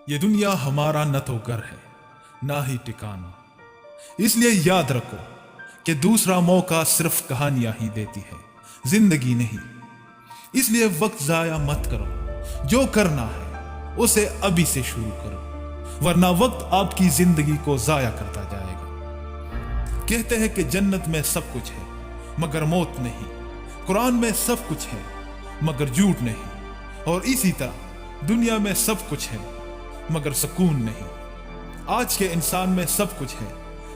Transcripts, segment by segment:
یہ دنیا ہمارا نہ تو گھر ہے نہ ہی ٹھکانہ، اس لیے یاد رکھو کہ دوسرا موقع صرف کہانیاں ہی دیتی ہے، زندگی نہیں۔ اس لیے وقت ضائع مت کرو، جو کرنا ہے اسے ابھی سے شروع کرو، ورنہ وقت آپ کی زندگی کو ضائع کرتا جائے گا۔ کہتے ہیں کہ جنت میں سب کچھ ہے مگر موت نہیں، قرآن میں سب کچھ ہے مگر جھوٹ نہیں، اور اسی طرح دنیا میں سب کچھ ہے مگر سکون نہیں۔ آج کے انسان میں سب کچھ ہے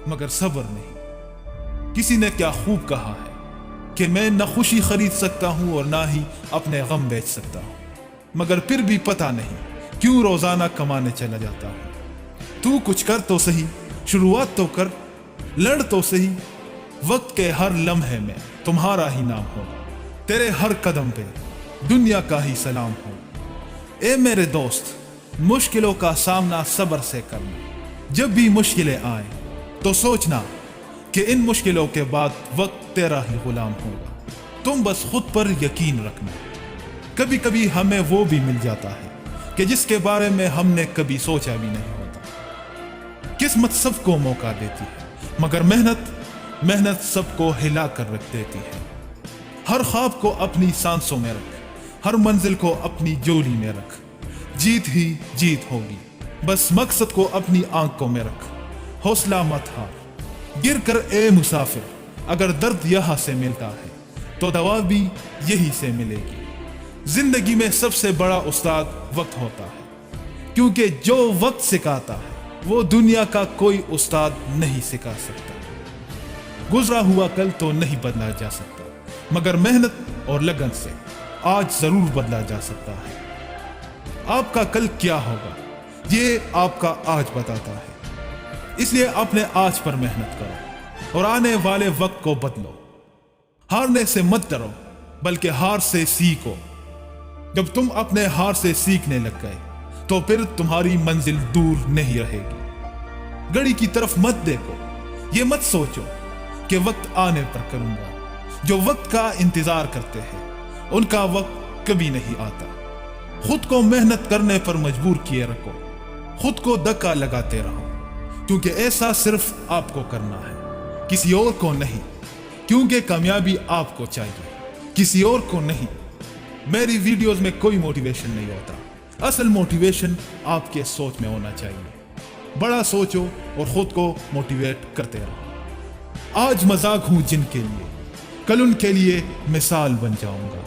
مگر صبر نہیں۔ کسی نے کیا خوب کہا ہے کہ میں نہ خوشی خرید سکتا ہوں اور نہ ہی اپنے غم بیچ سکتا ہوں، مگر پھر بھی پتہ نہیں کیوں روزانہ کمانے چلا جاتا ہوں۔ تو کچھ کر تو صحیح، شروعات تو کر، لڑ تو صحیح، وقت کے ہر لمحے میں تمہارا ہی نام ہوگا، تیرے ہر قدم پہ دنیا کا ہی سلام ہو۔ اے میرے دوست، مشکلوں کا سامنا صبر سے کرنا۔ جب بھی مشکلیں آئیں تو سوچنا کہ ان مشکلوں کے بعد وقت تیرا ہی غلام ہوگا، تم بس خود پر یقین رکھنا۔ کبھی کبھی ہمیں وہ بھی مل جاتا ہے کہ جس کے بارے میں ہم نے کبھی سوچا بھی نہیں ہوتا۔ قسمت سب کو موقع دیتی ہے مگر محنت سب کو ہلا کر رکھ دیتی ہے۔ ہر خواب کو اپنی سانسوں میں رکھ، ہر منزل کو اپنی جولی میں رکھ، جیت ہی جیت ہوگی، بس مقصد کو اپنی آنکھوں میں رکھ، حوصلہ مت ہار۔ گر کر اے مسافر، اگر درد یہاں سے ملتا ہے تو دوا بھی یہی سے ملے گی۔ زندگی میں سب سے بڑا استاد وقت ہوتا ہے، کیونکہ جو وقت سکھاتا ہے وہ دنیا کا کوئی استاد نہیں سکھا سکتا۔ گزرا ہوا کل تو نہیں بدلا جا سکتا، مگر محنت اور لگن سے آج ضرور بدلا جا سکتا ہے۔ آپ کا کل کیا ہوگا یہ آپ کا آج بتاتا ہے، اس لیے اپنے آج پر محنت کرو اور آنے والے وقت کو بدلو۔ ہارنے سے مت ڈرو بلکہ ہار سے سیکھو۔ جب تم اپنے ہار سے سیکھنے لگ گئے تو پھر تمہاری منزل دور نہیں رہے گی۔ گھڑی کی طرف مت دیکھو، یہ مت سوچو کہ وقت آنے پر کروں گا۔ جو وقت کا انتظار کرتے ہیں ان کا وقت کبھی نہیں آتا۔ خود کو محنت کرنے پر مجبور کیے رکھو، خود کو دھکا لگاتے رہو، کیونکہ ایسا صرف آپ کو کرنا ہے، کسی اور کو نہیں، کیونکہ کامیابی آپ کو چاہیے، کسی اور کو نہیں۔ میری ویڈیوز میں کوئی موٹیویشن نہیں ہوتا، اصل موٹیویشن آپ کے سوچ میں ہونا چاہیے۔ بڑا سوچو اور خود کو موٹیویٹ کرتے رہو۔ آج مذاق ہوں جن کے لیے، کل ان کے لیے مثال بن جاؤں گا۔